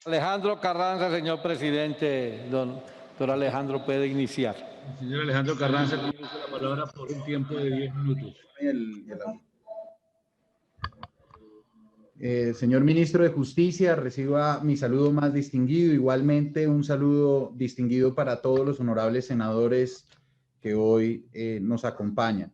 Alejandro Carranza, señor presidente. Doctor Alejandro, puede iniciar. El señor Alejandro Carranza tiene la palabra por un tiempo de 10 minutos. Señor Ministro de Justicia, reciba mi saludo más distinguido. Igualmente, un saludo distinguido para todos los honorables senadores que hoy nos acompañan.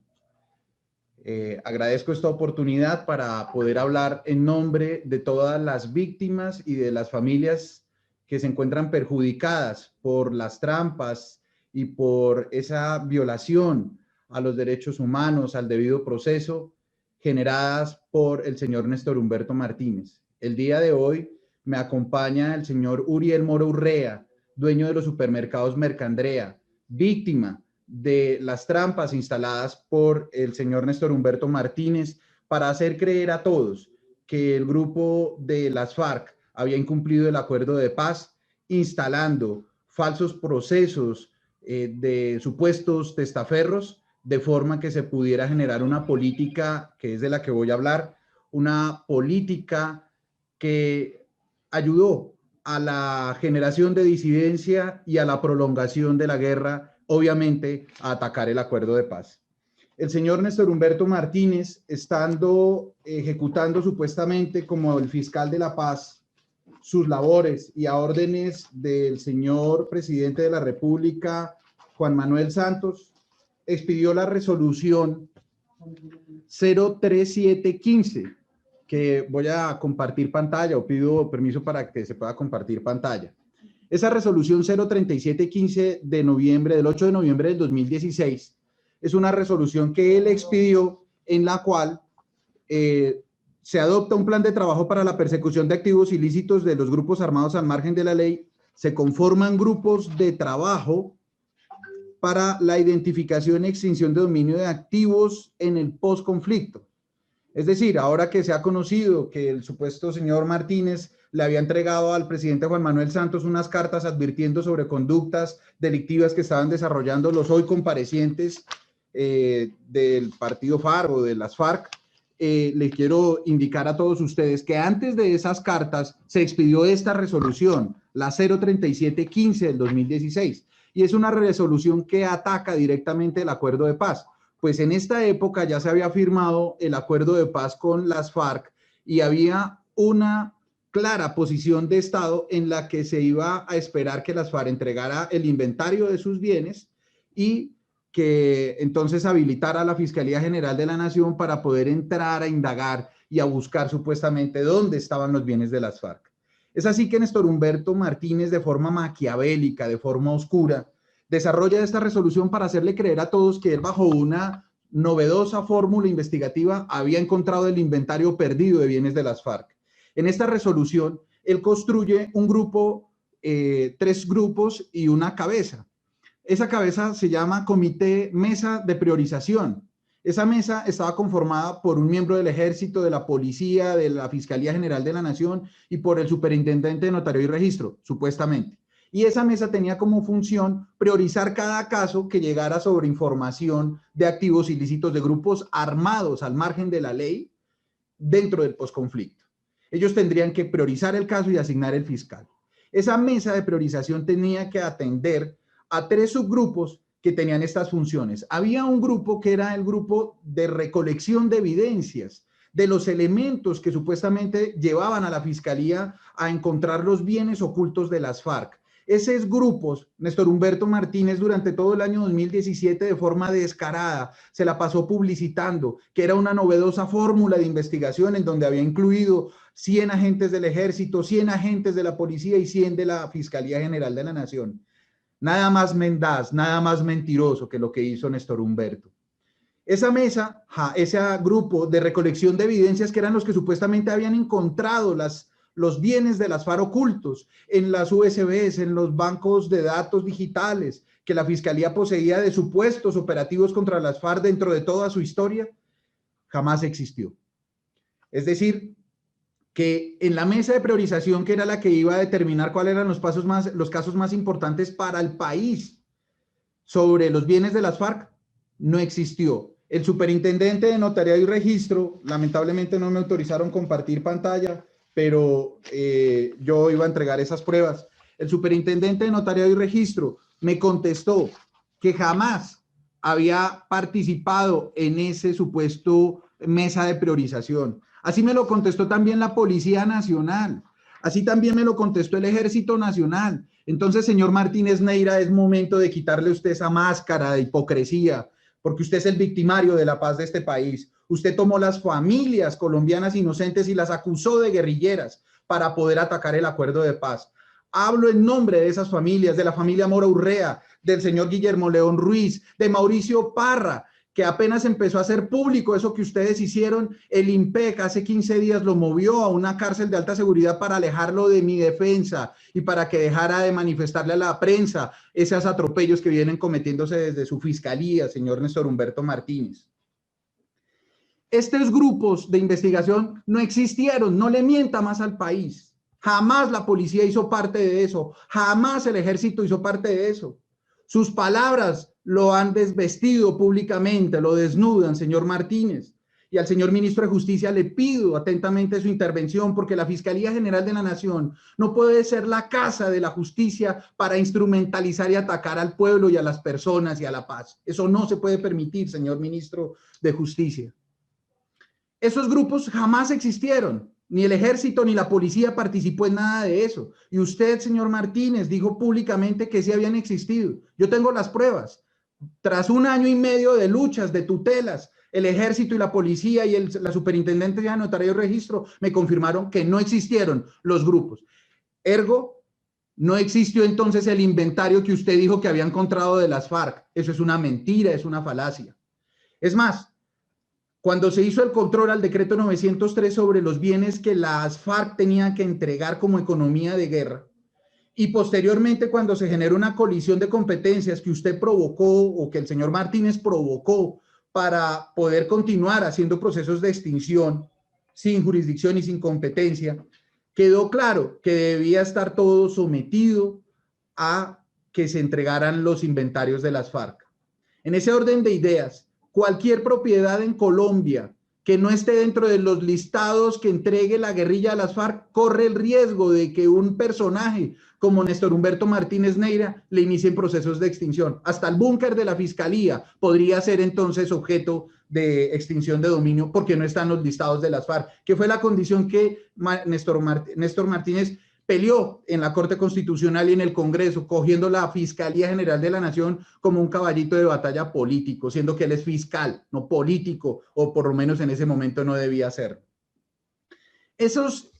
Agradezco esta oportunidad para poder hablar en nombre de todas las víctimas y de las familias que se encuentran perjudicadas por las trampas y por esa violación a los derechos humanos, al debido proceso, generadas por el señor Néstor Humberto Martínez. El día de hoy me acompaña el señor Uriel Moro Urrea, dueño de los supermercados Mercandrea, víctima de las trampas instaladas por el señor Néstor Humberto Martínez para hacer creer a todos que el grupo de las FARC había incumplido el acuerdo de paz, instalando falsos procesos de supuestos testaferros, de forma que se pudiera generar una política, que es de la que voy a hablar, una política que ayudó a la generación de disidencia y a la prolongación de la guerra, obviamente a atacar el acuerdo de paz. El señor Néstor Humberto Martínez, estando ejecutando supuestamente como el fiscal de la paz sus labores y a órdenes del señor presidente de la República, Juan Manuel Santos, expidió la resolución 03715, que voy a compartir pantalla, o pido permiso para que se pueda compartir pantalla. Esa resolución 03715 de noviembre, del 8 de noviembre del 2016, es una resolución que él expidió, en la cual se adopta un plan de trabajo para la persecución de activos ilícitos de los grupos armados al margen de la ley, se conforman grupos de trabajo para la identificación y extinción de dominio de activos en el posconflicto. Es decir, ahora que se ha conocido que el supuesto señor Martínez le había entregado al presidente Juan Manuel Santos unas cartas advirtiendo sobre conductas delictivas que estaban desarrollando los hoy comparecientes del partido FARC o de las FARC, les quiero indicar a todos ustedes que antes de esas cartas se expidió esta resolución, la 03715 del 2016, y es una resolución que ataca directamente el acuerdo de paz. Pues en esta época ya se había firmado el acuerdo de paz con las FARC y había una clara posición de Estado en la que se iba a esperar que las FARC entregara el inventario de sus bienes y que entonces habilitara a la Fiscalía General de la Nación para poder entrar a indagar y a buscar supuestamente dónde estaban los bienes de las FARC. Es así que Néstor Humberto Martínez, de forma maquiavélica, de forma oscura, desarrolla esta resolución para hacerle creer a todos que él, bajo una novedosa fórmula investigativa, había encontrado el inventario perdido de bienes de las FARC. En esta resolución, él construye un grupo, 3 grupos y una cabeza. Esa cabeza se llama Comité Mesa de Priorización. Esa mesa estaba conformada por un miembro del Ejército, de la Policía, de la Fiscalía General de la Nación y por el Superintendente de Notario y Registro, supuestamente. Y esa mesa tenía como función priorizar cada caso que llegara sobre información de activos ilícitos de grupos armados al margen de la ley dentro del posconflicto. Ellos tendrían que priorizar el caso y asignar el fiscal. Esa mesa de priorización tenía que atender a 3 subgrupos que tenían estas funciones. Había un grupo que era el grupo de recolección de evidencias, de los elementos que supuestamente llevaban a la Fiscalía a encontrar los bienes ocultos de las FARC. Esos grupos, Néstor Humberto Martínez durante todo el año 2017 de forma descarada se la pasó publicitando que era una novedosa fórmula de investigación en donde había incluido 100 agentes del Ejército, 100 agentes de la Policía y 100 de la Fiscalía General de la Nación. Nada más mendaz, nada más mentiroso que lo que hizo Néstor Humberto. Esa mesa, ese grupo de recolección de evidencias que eran los que supuestamente habían encontrado las los bienes de las FARC ocultos en las USBs, en los bancos de datos digitales que la Fiscalía poseía de supuestos operativos contra las FARC dentro de toda su historia, jamás existió. Es decir, que en la mesa de priorización, que era la que iba a determinar cuáles eran los casos más importantes para el país sobre los bienes de las FARC, no existió. El superintendente de Notariado y Registro, lamentablemente no me autorizaron compartir pantalla, pero yo iba a entregar esas pruebas. El superintendente de Notariado y Registro me contestó que jamás había participado en ese supuesto mesa de priorización. Así me lo contestó también la Policía Nacional. Así también me lo contestó el Ejército Nacional. Entonces, señor Martínez Neira, es momento de quitarle a usted esa máscara de hipocresía, porque usted es el victimario de la paz de este país. Usted tomó las familias colombianas inocentes y las acusó de guerrilleras para poder atacar el acuerdo de paz. Hablo en nombre de esas familias, de la familia Mora Urrea, del señor Guillermo León Ruiz, de Mauricio Parra, que apenas empezó a hacer público eso que ustedes hicieron. El IMPEC hace 15 días lo movió a una cárcel de alta seguridad para alejarlo de mi defensa y para que dejara de manifestarle a la prensa esos atropellos que vienen cometiéndose desde su fiscalía, señor Néstor Humberto Martínez. Estos grupos de investigación no existieron, no le mienta más al país. Jamás la policía hizo parte de eso, jamás el ejército hizo parte de eso. Sus palabras lo han desvestido públicamente, lo desnudan, señor Martínez. Y al señor ministro de Justicia le pido atentamente su intervención, porque la Fiscalía General de la Nación no puede ser la casa de la justicia para instrumentalizar y atacar al pueblo y a las personas y a la paz. Eso no se puede permitir, señor ministro de Justicia. Esos grupos jamás existieron. Ni el ejército ni la policía participó en nada de eso. Y usted, señor Martínez, dijo públicamente que sí habían existido. Yo tengo las pruebas. Tras 1 año y medio de luchas, de tutelas, el ejército y la policía y la superintendencia de Notariado y Registro me confirmaron que no existieron los grupos. Ergo, no existió entonces el inventario que usted dijo que había encontrado de las FARC. Eso es una mentira, es una falacia. Es más, cuando se hizo el control al decreto 903 sobre los bienes que las FARC tenían que entregar como economía de guerra, y posteriormente cuando se generó una colisión de competencias que usted provocó o que el señor Martínez provocó para poder continuar haciendo procesos de extinción sin jurisdicción y sin competencia, quedó claro que debía estar todo sometido a que se entregaran los inventarios de las FARC. En ese orden de ideas, cualquier propiedad en Colombia que no esté dentro de los listados que entregue la guerrilla a las FARC corre el riesgo de que un personaje como Néstor Humberto Martínez Neira le inicie procesos de extinción. Hasta el búnker de la Fiscalía podría ser entonces objeto de extinción de dominio porque no están los listados de las FARC, que fue la condición que Néstor Martínez peleó en la Corte Constitucional y en el Congreso, cogiendo la Fiscalía General de la Nación como un caballito de batalla político, siendo que él es fiscal, no político, o por lo menos en ese momento no debía ser. Esos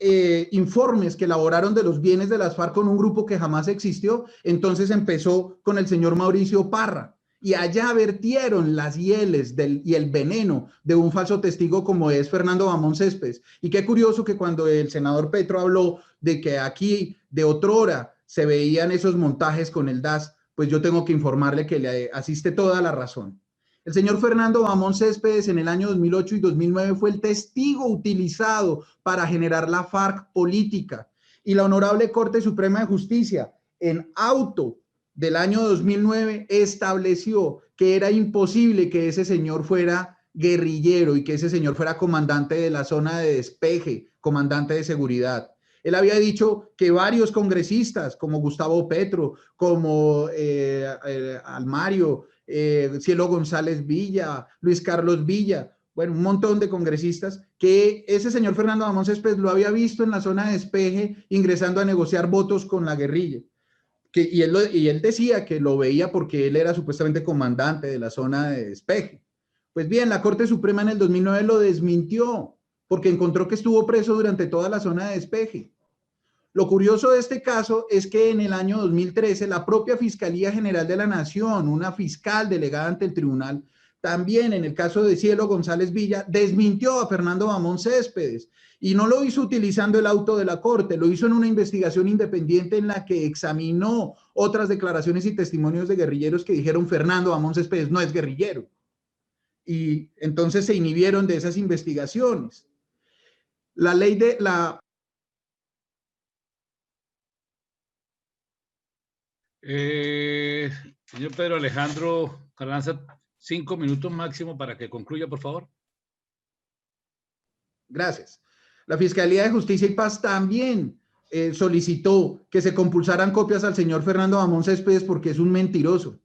informes que elaboraron de los bienes de las FARC con un grupo que jamás existió, entonces empezó con el señor Mauricio Parra, y allá vertieron las hieles y el veneno de un falso testigo como es Fernando Bamón Céspedes. Y qué curioso que cuando el senador Petro habló de que aquí de otrora se veían esos montajes con el DAS, pues yo tengo que informarle que le asiste toda la razón. El señor Fernando Bamón Céspedes en el año 2008 y 2009 fue el testigo utilizado para generar la FARC política. Y la Honorable Corte Suprema de Justicia, en auto del año 2009, estableció que era imposible que ese señor fuera guerrillero y que ese señor fuera comandante de la zona de despeje, comandante de seguridad. Él había dicho que varios congresistas, como Gustavo Petro, como Almario, Cielo González Villa, Luis Carlos Villa, bueno, un montón de congresistas, que ese señor Fernando Bamón Céspedes lo había visto en la zona de despeje ingresando a negociar votos con la guerrilla. Y él decía que lo veía porque él era supuestamente comandante de la zona de despeje. Pues bien, la Corte Suprema en el 2009 lo desmintió porque encontró que estuvo preso durante toda la zona de despeje. Lo curioso de este caso es que en el año 2013 la propia Fiscalía General de la Nación, una fiscal delegada ante el tribunal, también en el caso de Cielo González Villa, desmintió a Fernando Bamón Céspedes y no lo hizo utilizando el auto de la Corte, lo hizo en una investigación independiente en la que examinó otras declaraciones y testimonios de guerrilleros que dijeron Fernando Bamón Céspedes no es guerrillero. Y entonces se inhibieron de esas investigaciones. La ley de la... Señor Pedro Alejandro Carranza, 5 minutos máximo para que concluya, por favor. Gracias. La Fiscalía de Justicia y Paz también solicitó que se compulsaran copias al señor Fernando Bamón Céspedes porque es un mentiroso.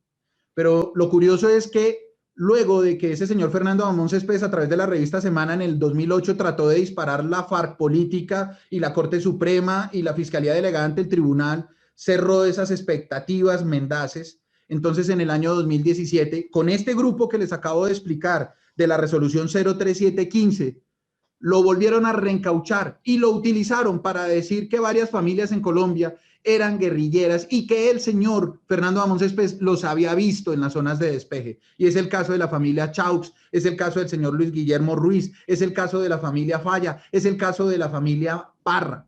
Pero lo curioso es que luego de que ese señor Fernando Bamón Céspedes a través de la revista Semana en el 2008 trató de disparar la FARC política y la Corte Suprema y la Fiscalía delegada ante el tribunal cerró esas expectativas mendaces. Entonces en el año 2017, con este grupo que les acabo de explicar de la resolución 03715, lo volvieron a reencauchar y lo utilizaron para decir que varias familias en Colombia eran guerrilleras y que el señor Fernando Bamón Céspedes los había visto en las zonas de despeje. Y es el caso de la familia Chaux, es el caso del señor Luis Guillermo Ruiz, es el caso de la familia Falla, es el caso de la familia Parra.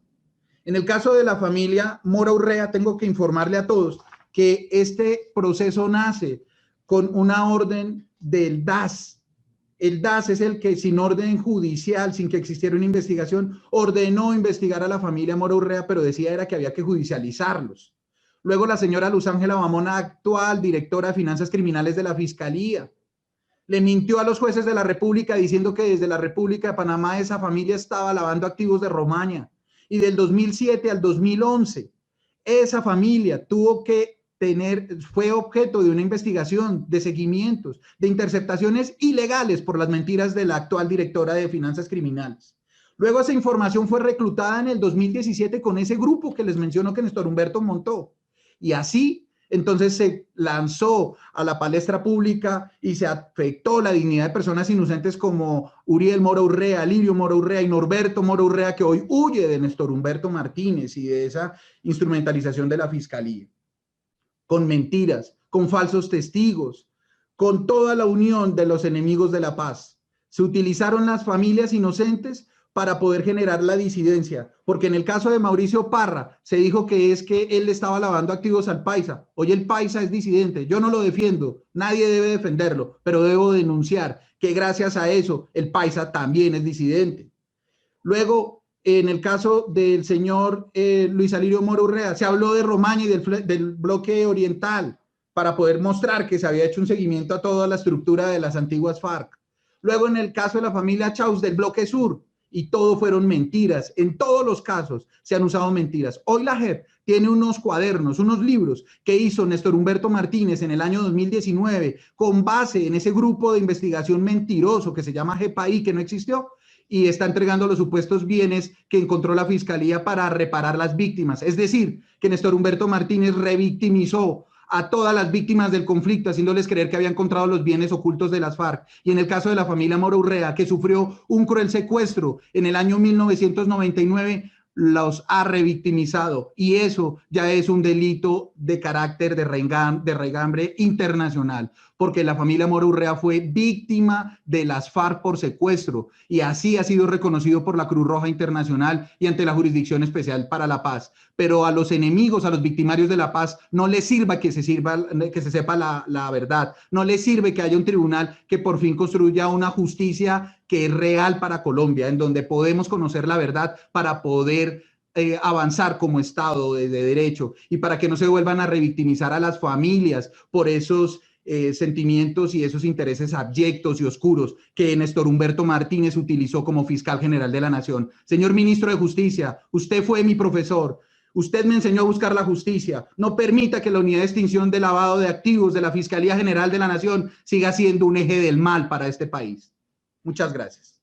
En el caso de la familia Mora Urrea, tengo que informarle a todos que este proceso nace con una orden del DAS. El DAS es el que sin orden judicial, sin que existiera una investigación, ordenó investigar a la familia Mora Urrea, pero decía era que había que judicializarlos. Luego la señora Luz Ángela Bamón, actual directora de Finanzas Criminales de la Fiscalía, le mintió a los jueces de la República diciendo que desde la República de Panamá esa familia estaba lavando activos de Romaña. Y del 2007 al 2011, esa familia tuvo que fue objeto de una investigación, de seguimientos, de interceptaciones ilegales por las mentiras de la actual directora de Finanzas Criminales. Luego esa información fue reclutada en el 2017 con ese grupo que les menciono que Néstor Humberto montó. Y así, entonces se lanzó a la palestra pública y se afectó la dignidad de personas inocentes como Uriel Mora Urrea, Lirio Mora Urrea y Norberto Mora Urrea, que hoy huye de Néstor Humberto Martínez y de esa instrumentalización de la Fiscalía. Con mentiras, con falsos testigos, con toda la unión de los enemigos de la paz. Se utilizaron las familias inocentes para poder generar la disidencia, porque en el caso de Mauricio Parra se dijo que es que él le estaba lavando activos al Paisa. Hoy el Paisa es disidente, yo no lo defiendo, nadie debe defenderlo, pero debo denunciar que gracias a eso el Paisa también es disidente. Luego, en el caso del señor Luis Alirio Mora Urrea, se habló de Romaña y del bloque oriental para poder mostrar que se había hecho un seguimiento a toda la estructura de las antiguas FARC. Luego, en el caso de la familia Chaux del bloque sur, y todo fueron mentiras. En todos los casos se han usado mentiras. Hoy la JEP tiene unos cuadernos, unos libros que hizo Néstor Humberto Martínez en el año 2019 con base en ese grupo de investigación mentiroso que se llama JEPAI, que no existió, y está entregando los supuestos bienes que encontró la Fiscalía para reparar las víctimas. Es decir, que Néstor Humberto Martínez revictimizó a todas las víctimas del conflicto, haciéndoles creer que había encontrado los bienes ocultos de las FARC. Y en el caso de la familia Mora Urrea, que sufrió un cruel secuestro en el año 1999, los ha revictimizado. Y eso ya es un delito de carácter de raigambre internacional, porque la familia Mora Urrea fue víctima de las FARC por secuestro, y así ha sido reconocido por la Cruz Roja Internacional y ante la Jurisdicción Especial para la Paz. Pero a los enemigos, a los victimarios de la paz, no les sirva que se sepa la verdad, no les sirve que haya un tribunal que por fin construya una justicia que es real para Colombia, en donde podemos conocer la verdad para poder avanzar como Estado de derecho y para que no se vuelvan a revictimizar a las familias por esos sentimientos y esos intereses abyectos y oscuros que Néstor Humberto Martínez utilizó como fiscal general de la Nación. Señor ministro de Justicia, usted fue mi profesor. Usted me enseñó a buscar la justicia. No permita que la unidad de extinción de lavado de activos de la Fiscalía General de la Nación siga siendo un eje del mal para este país. Muchas gracias.